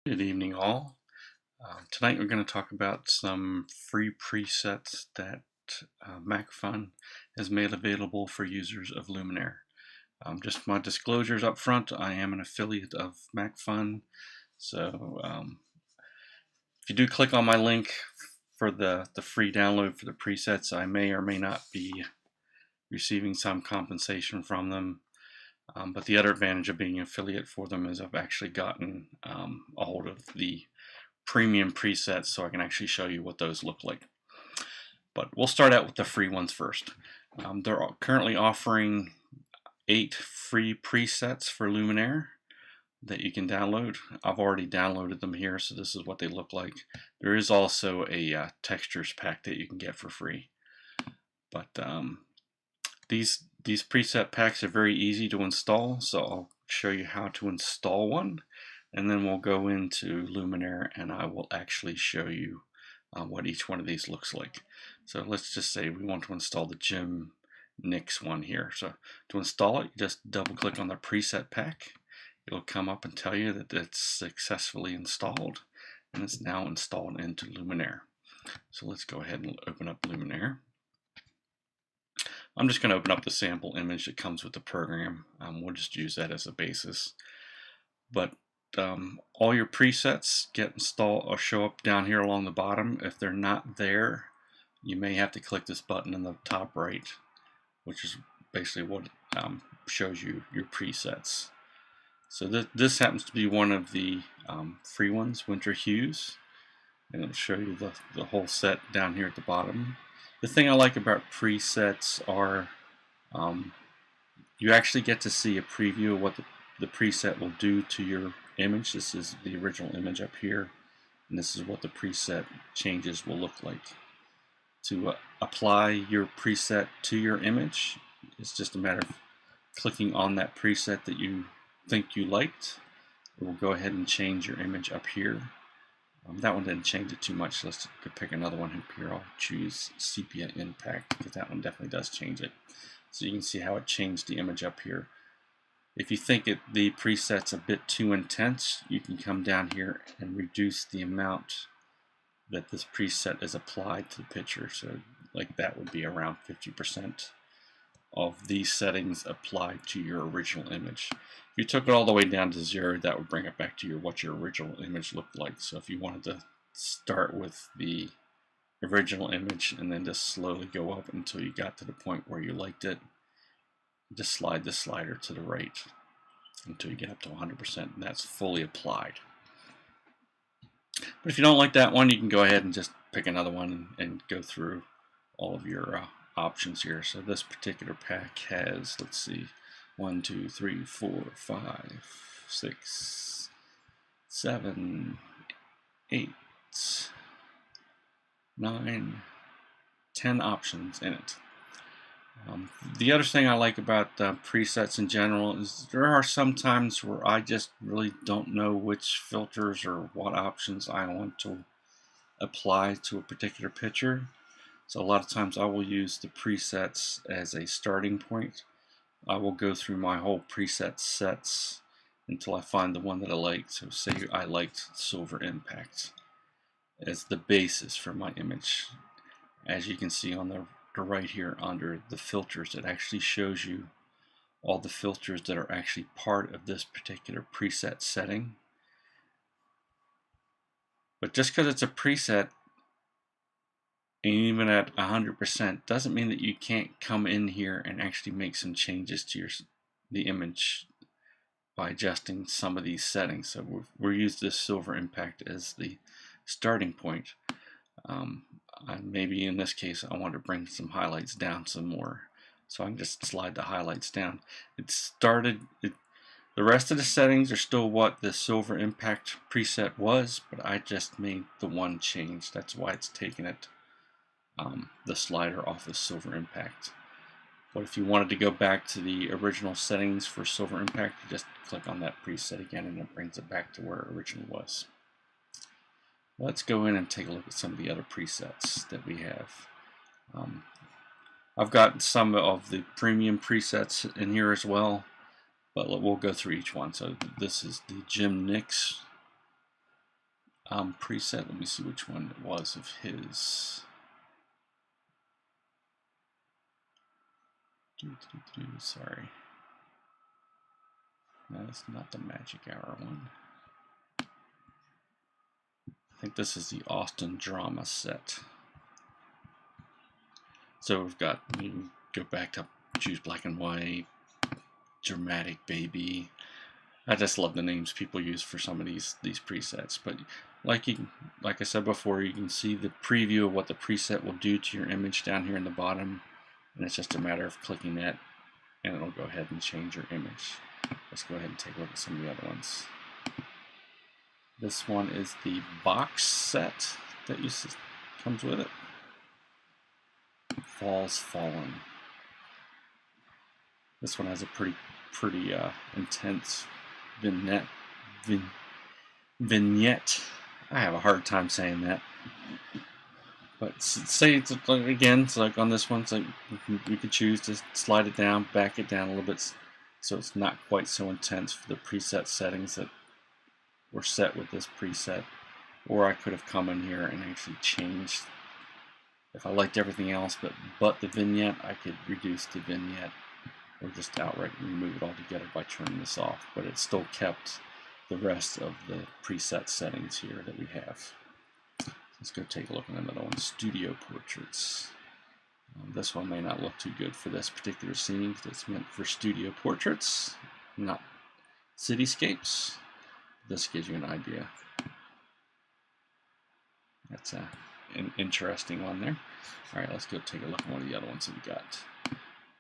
Good evening, all. Tonight we're going to talk about some free presets that MacPhun has made available for users of Luminar. Just my disclosures up front, I am an affiliate of MacPhun, so if you do click on my link for the free download for the presets, I may or may not be receiving some compensation from them. But the other advantage of being an affiliate for them is I've actually gotten a hold of the premium presets so I can actually show you what those look like. But we'll start out with the free ones first. They're currently offering 8 free presets for Luminar that you can download. I've already downloaded them here, so this is what they look like. There is also a textures pack that you can get for free. But these preset packs are very easy to install, so I'll show you how to install one, and then we'll go into Luminar and I will actually show you what each one of these looks like. So let's just say we want to install the Gym Nix one here. So to install it, you just double click on the preset pack. It'll come up and tell you that it's successfully installed and it's now installed into Luminar. So let's go ahead and open up Luminar. I'm just going to open up the sample image that comes with the program. We'll just use that as a basis. But all your presets get installed or show up down here along the bottom. If they're not there, you may have to click this button in the top right, which is basically what shows you your presets. So this happens to be one of the free ones, Winter Hues, and it'll show you the whole set down here at the bottom. The thing I like about presets are you actually get to see a preview of what the preset will do to your image. This is the original image up here, and this is what the preset changes will look like. To apply your preset to your image, it's just a matter of clicking on that preset that you think you liked. It will go ahead and change your image up here. That one didn't change it too much, so let's pick another one up here. I'll choose Sepia Impact because that one definitely does change it. So you can see how it changed the image up here. If you think the preset's a bit too intense, you can come down here and reduce the amount that this preset is applied to the picture. So like that would be around 50% of these settings applied to your original image. If you took it all the way down to 0, that would bring it back to what your original image looked like. So if you wanted to start with the original image and then just slowly go up until you got to the point where you liked it, just slide the slider to the right until you get up to 100%, and that's fully applied. But if you don't like that one, you can go ahead and just pick another one and go through all of your options here. So this particular pack has, let's see, 1, 2, 3, 4, 5, 6, 7, 8, 9, 10 options in it. The other thing I like about presets in general is there are some times where I just really don't know which filters or what options I want to apply to a particular picture. So a lot of times I will use the presets as a starting point. I will go through my whole preset sets until I find the one that I like. So say I liked Silver Impact as the basis for my image. As you can see on the right here under the filters, it actually shows you all the filters that are actually part of this particular preset setting. But just because it's a preset, and even at 100%, doesn't mean that you can't come in here and actually make some changes to the image by adjusting some of these settings. So we'll use this Silver Impact as the starting point. Maybe in this case I want to bring some highlights down some more, so I can just slide the highlights down. The rest of the settings are still what the Silver Impact preset was, but I just made the one change. That's why it's taken it the slider off of Silver Impact. But if you wanted to go back to the original settings for Silver Impact, you just click on that preset again and it brings it back to where it originally was. Let's go in and take a look at some of the other presets that we have. I've got some of the premium presets in here as well, but we'll go through each one. So this is the Gym Nix preset. Let me see which one it was of his. Sorry. No, that's not the Magic Hour one. I think this is the Austin Drama set. So we've got, you can go back to choose black and white, dramatic baby. I just love the names people use for some of these presets. But like I said before, you can see the preview of what the preset will do to your image down here in the bottom, and it's just a matter of clicking that, and it'll go ahead and change your image. Let's go ahead and take a look at some of the other ones. This one is the box set that comes with it. Falls Fallen. This one has a pretty intense vignette. I have a hard time saying that. But say it's again, it's like on this one, it's like we can choose to slide it down, back it down a little bit, so it's not quite so intense for the preset settings that were set with this preset. Or I could have come in here and actually changed. If I liked everything else but the vignette, I could reduce the vignette or just outright remove it altogether by turning this off. But it still kept the rest of the preset settings here that we have. Let's go take a look at another one, Studio Portraits. This one may not look too good for this particular scene because it's meant for studio portraits, not cityscapes. This gives you an idea. That's an interesting one there. All right, let's go take a look at one of the other ones that we got.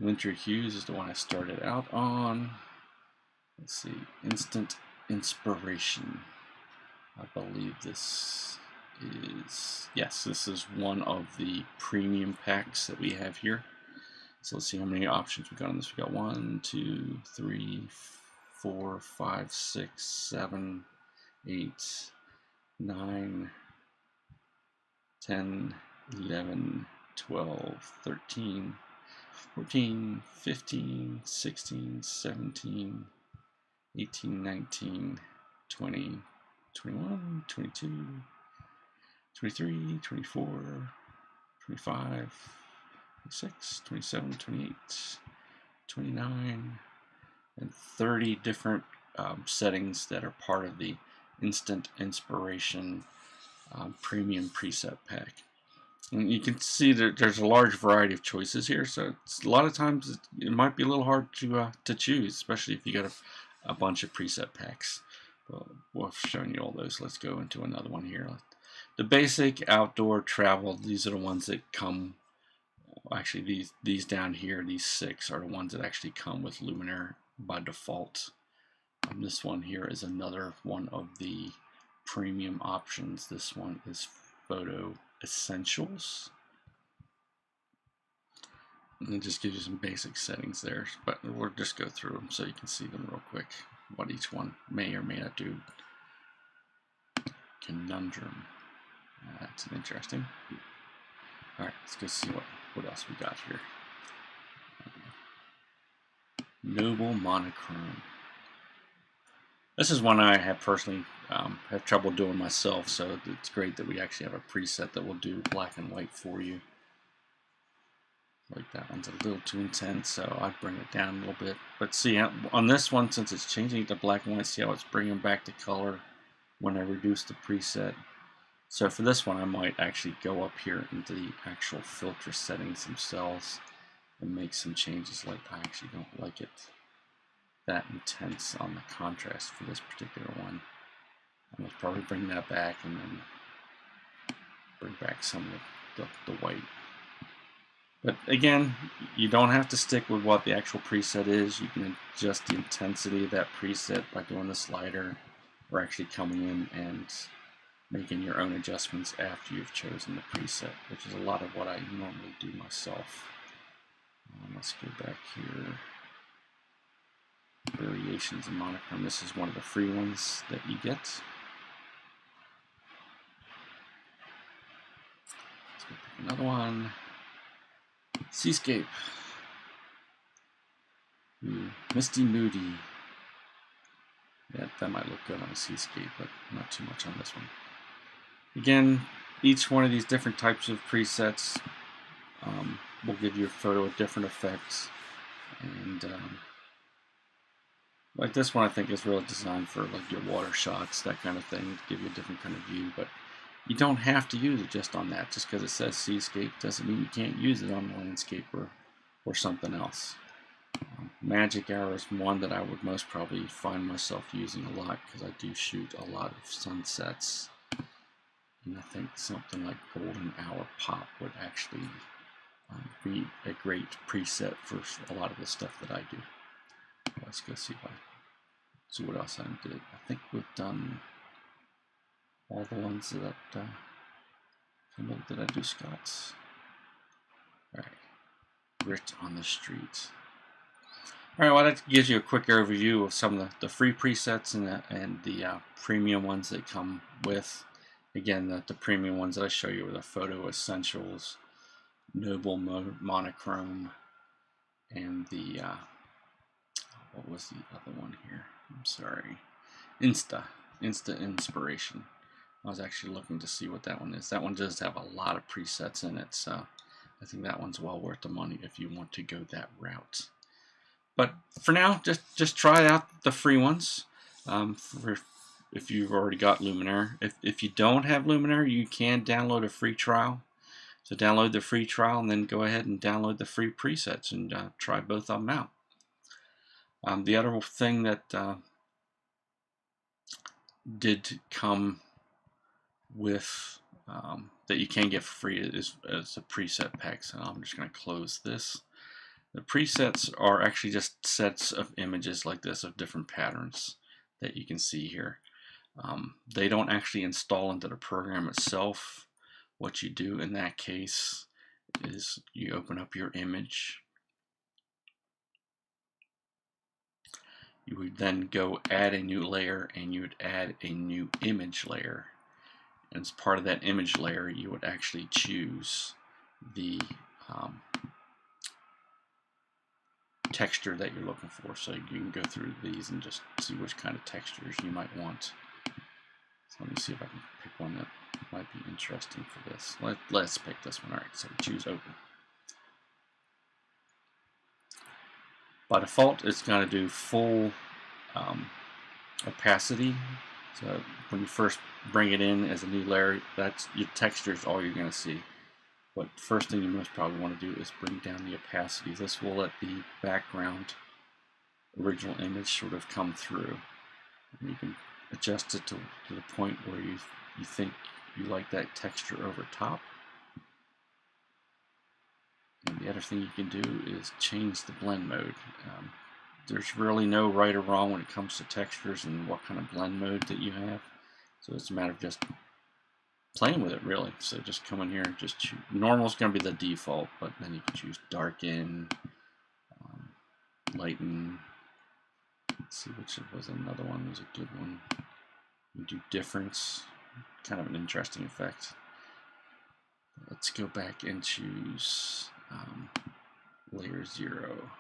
Winter Hues is the one I started out on. Let's see, Instant Inspiration. I believe this is, yes, this is one of the premium packs that we have here. So let's see how many options we got on this. We got 1, 2, 3, 4, 5, 6, 7, 8, 9, 10, 11, 12, 13, 14, 15, 16, 17, 18, 19, 20, 21, 22, 23, 24, 25, 26, 27, 28, 29, and 30 different settings that are part of the Instant Inspiration premium preset pack. And you can see that there's a large variety of choices here, so a lot of times it might be a little hard to choose, especially if you got a bunch of preset packs. Well, we've shown you all those. Let's go into another one here. The basic, outdoor, travel, these are the ones that come, actually these down here, these 6 are the ones that actually come with Luminar by default. This one here is another one of the premium options. This one is Photo Essentials. And it just gives you some basic settings there, but we'll just go through them so you can see them real quick, what each one may or may not do. Conundrum. That's interesting. Alright, let's go see what else we got here. Noble Monochrome. This is one I have personally have trouble doing myself, so it's great that we actually have a preset that will do black and white for you. Like that one's a little too intense, so I'd bring it down a little bit. But see, on this one, since it's changing it to black and white, see how it's bringing back the color when I reduce the preset. So for this one, I might actually go up here into the actual filter settings themselves and make some changes. Like, I actually don't like it that intense on the contrast for this particular one. I'm going to probably bring that back and then bring back some of the white. But again, you don't have to stick with what the actual preset is. You can adjust the intensity of that preset by doing the slider, or actually coming in and making your own adjustments after you've chosen the preset, which is a lot of what I normally do myself. Let's go back here. Variations in monochrome. This is one of the free ones that you get. Let's go pick another one. Seascape. Misty Moody. Yeah, that might look good on a seascape, but not too much on this one. Again, each one of these different types of presets will give you a photo with different effects, and like this one I think is really designed for like your water shots, that kind of thing, to give you a different kind of view. But you don't have to use it just on that. Just because it says seascape doesn't mean you can't use it on landscape or something else. Magic hour is one that I would most probably find myself using a lot because I do shoot a lot of sunsets, and I think something like golden hour pop would actually be a great preset for a lot of the stuff that I do. Let's go see what else I did. I think we've done all the ones that did I do Scott's? All right, grit on the street. All right, well, that gives you a quick overview of some of the free presets and the premium ones that come with. Again, the premium ones that I show you are the Photo Essentials, Noble Monochrome, and the what was the other one here? I'm sorry, Insta Inspiration. I was actually looking to see what that one is. That one does have a lot of presets in it, so I think that one's well worth the money if you want to go that route. But for now, just try out the free ones. If you've already got Luminar. If you don't have Luminar, you can download a free trial. So download the free trial and then go ahead and download the free presets and try both of them out. The other thing that did come with that you can get for free is a preset pack. So I'm just going to close this. The presets are actually just sets of images like this of different patterns that you can see here. They don't actually install into the program itself. What you do in that case is you open up your image. You would then go add a new layer, and you would add a new image layer. And as part of that image layer, you would actually choose the texture that you're looking for. So you can go through these and just see which kind of textures you might want. So let me see if I can pick one that might be interesting for this. Let's pick this one. All right, so we choose open. By default, it's going to do full opacity. So when you first bring it in as a new layer, that's your texture is all you're going to see. But first thing you most probably want to do is bring down the opacity. This will let the background original image sort of come through. And you can adjust it to the point where you think you like that texture over top. And the other thing you can do is change the blend mode. There's really no right or wrong when it comes to textures and what kind of blend mode that you have. So it's a matter of just playing with it, really. So just come in here and just choose. Normal is going to be the default, but then you can choose darken, lighten. Let's see which was another one. Was a good one. You do difference, kind of an interesting effect. Let's go back and choose layer 0.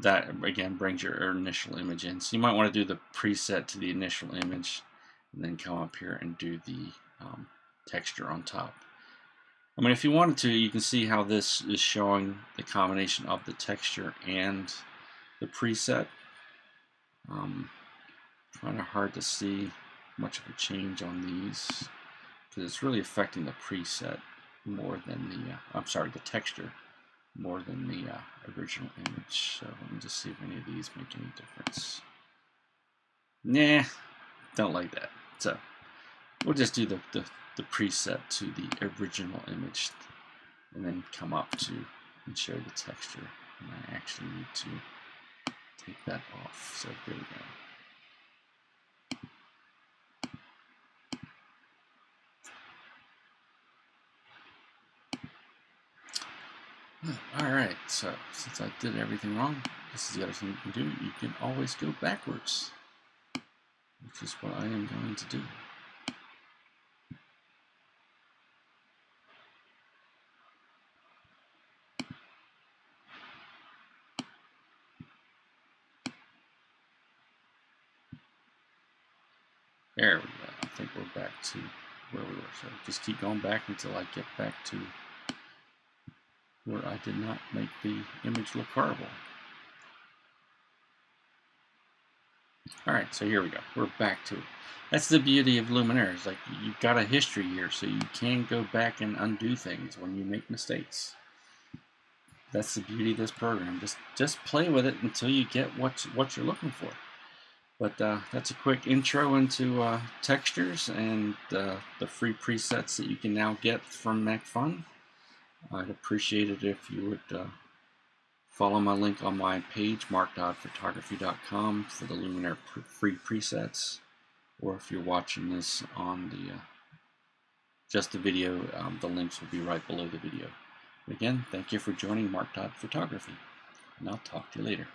That again brings your initial image in. So you might want to do the preset to the initial image and then come up here and do the texture on top. I mean, if you wanted to, you can see how this is showing the combination of the texture and the preset. Kind of hard to see much of a change on these because it's really affecting the preset more than the texture more than the original image. So let me just see if any of these make any difference. Nah, don't like that. So we'll just do the preset to the original image and then come up to and show the texture. And I actually need to take that off. So there we go. Alright, so since I did everything wrong, this is the other thing you can do. You can always go backwards, which is what I am going to do. There we go. I think we're back to where we were. So just keep going back until I get back to where I did not make the image look horrible. Alright, so here we go. We're back to it. That's the beauty of Luminar. It's like you've got a history here, so you can go back and undo things when you make mistakes. That's the beauty of this program. Just play with it until you get what you're looking for. But that's a quick intro into textures and the free presets that you can now get from MacPhun. I'd appreciate it if you would follow my link on my page, mark.photography.com, for the Luminar free presets. Or if you're watching this on the just the video, the links will be right below the video. Again, thank you for joining Mark.Photography, and I'll talk to you later.